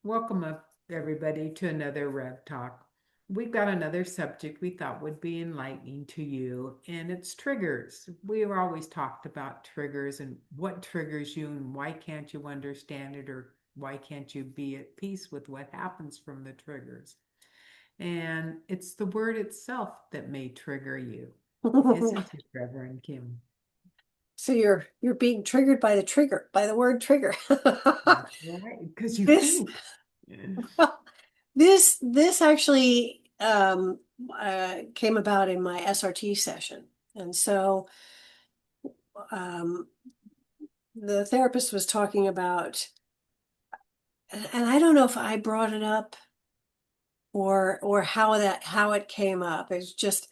Welcome up, everybody, to another Rev Talk. We've got another subject we thought would be enlightening to you, and it's triggers. We've always talked about triggers and what triggers you, and why can't you understand it, or why can't you be at peace with what happens from the triggers. And it's the word itself that may trigger you, isn't it, Reverend Kim? So you're being triggered by by the word trigger. That's right, because you This think. this actually came about in my SRT session. And so um, the therapist was talking about, and I don't know if I brought it up or how it came up. It's just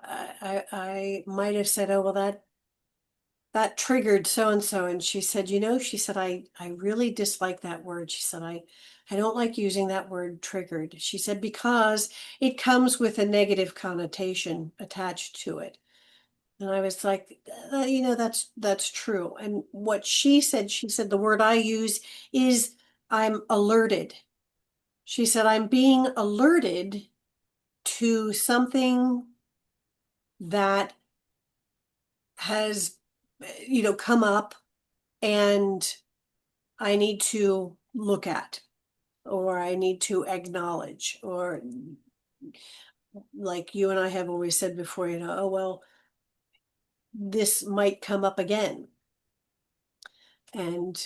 I might have said, oh well, that triggered so and so. And she said, she said, I really dislike that word. She said, I don't like using that word triggered. She said, because it comes with a negative connotation attached to it. And I was like, that's true. And what she said, the word I use is I'm alerted. She said, I'm being alerted to something that has, come up and I need to look at, or I need to acknowledge, or like you and I have always said before, oh, well, this might come up again. And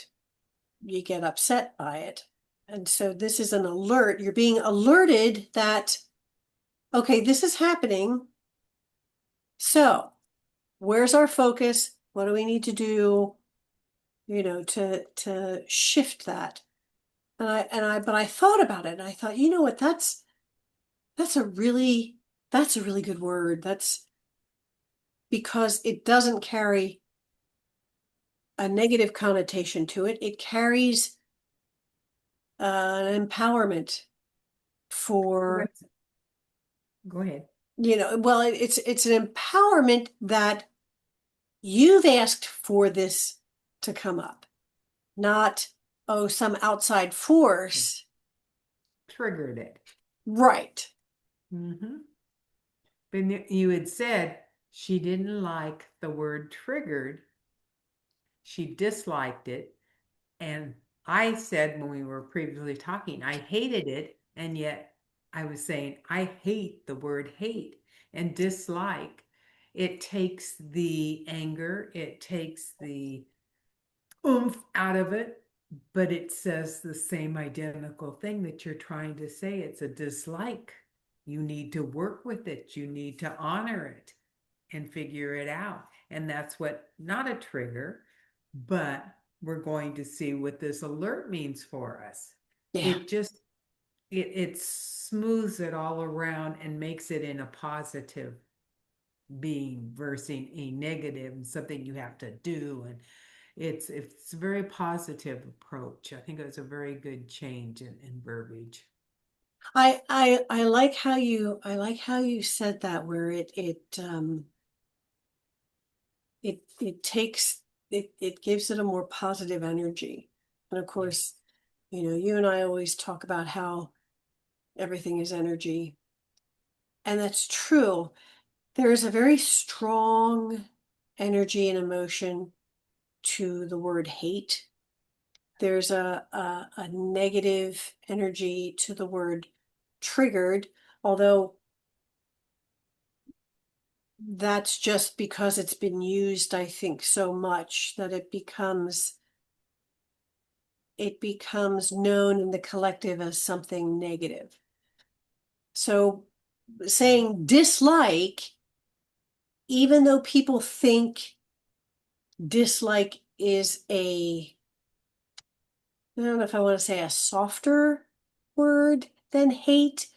you get upset by it. And so this is an alert. You're being alerted that, okay, this is happening. So where's our focus? What do we need to do, to shift that? But I thought about it and I thought, you know what, that's a really that's a really good word. That's because it doesn't carry a negative connotation to it. It carries an empowerment for, What's, go ahead. well, it's an empowerment that you've asked for this to come up, not, oh, some outside force. Triggered it. Right. Mm-hmm. But you had said she didn't like the word triggered. She disliked it. And I said when we were previously talking, I hated it. And yet I was saying, I hate the word hate and dislike. It takes the anger, it takes the oomph out of it, but it says the same identical thing that you're trying to say. It's a dislike. You need to work with it, you need to honor it and figure it out. And that's what, not a trigger, but we're going to see what this alert means for us. Yeah. It just, it smooths it all around and makes it in a positive being versus a negative and something you have to do. And it's a very positive approach. I think it was a very good change in verbiage. I like how you said that, where it takes it gives it a more positive energy. And of Yeah. course, you and I always talk about how everything is energy, and that's true. There is a very strong energy and emotion to the word hate. There's a negative energy to the word triggered, although that's just because it's been used, I think, so much that it becomes known in the collective as something negative. So saying dislike, even though people think dislike is I don't know if I want to say a softer word than hate.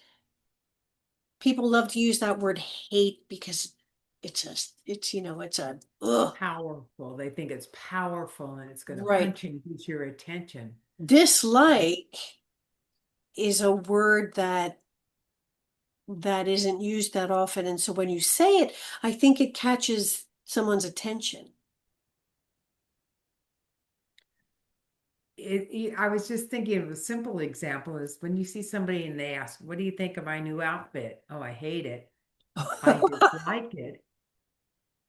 People love to use that word hate because it's a ugh. Powerful. They think it's powerful and it's going to Right. punch and get your attention. Dislike is a word that isn't used that often. And so when you say it, I think it catches someone's attention. I was just thinking of a simple example is when you see somebody and they ask, "What do you think of my new outfit?" "Oh, I hate it. I dislike it."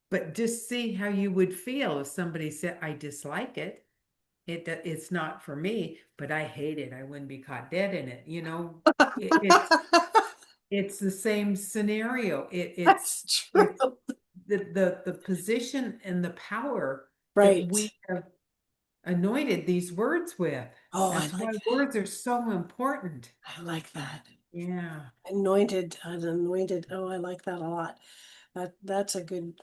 But just see how you would feel if somebody said, "I dislike it. It's not for me, but I hate it. I wouldn't be caught dead in it." It, it's it's the same scenario. That's It's true. the position and the power that Right. we have anointed these words with. Oh, I That's like why that. words are so important. I like that. Yeah. Anointed. Oh, I like that a lot. That's a good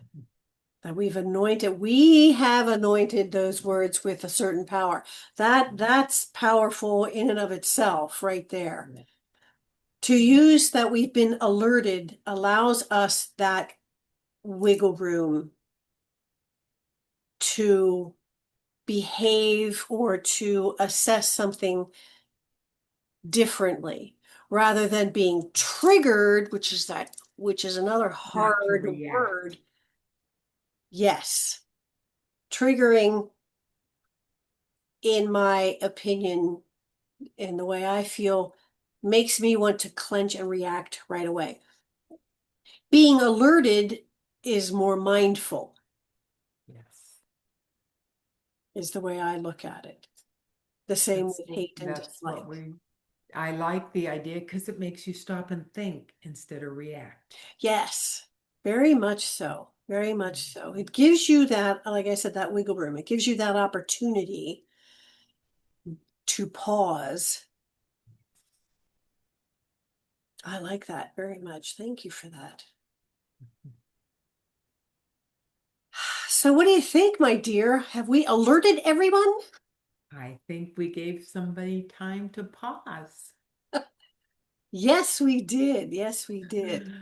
that we have anointed those words with a certain power. That's powerful in and of itself, right there. Yeah. To use that we've been alerted allows us that wiggle room to behave or to assess something differently rather than being triggered, which is another Not to hard react. word. Yes, triggering, in my opinion, in the way I feel, makes me want to clench and react right away. Being alerted is more mindful, Yes. is the way I look at it. The same with hate and That's what dislike. I like the idea because it makes you stop and think instead of react. Yes, very much so. Very much so. It gives you that, like I said, that wiggle room. It gives you that opportunity to pause. I like that very much. Thank you for that. So, what do you think, my dear? Have we alerted everyone? I think we gave somebody time to pause. Yes, we did. Yes, we did.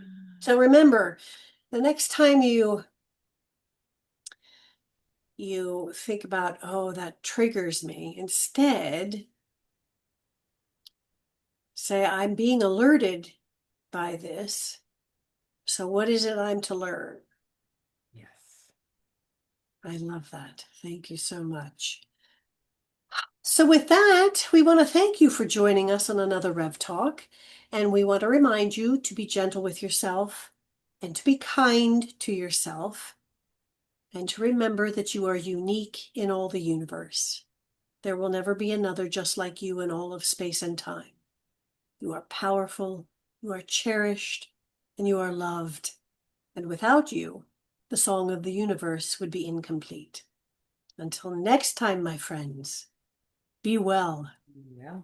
So remember, the next time you think about, oh, that triggers me, instead say, I'm being alerted by this. So what is it I'm to learn? Yes. I love that. Thank you so much. So with that, we want to thank you for joining us on another Rev Talk. And we want to remind you to be gentle with yourself and to be kind to yourself and to remember that you are unique in all the universe. There will never be another just like you in all of space and time. You are powerful, you are cherished, and you are loved. And without you, the song of the universe would be incomplete. Until next time, my friends, be well. Yeah.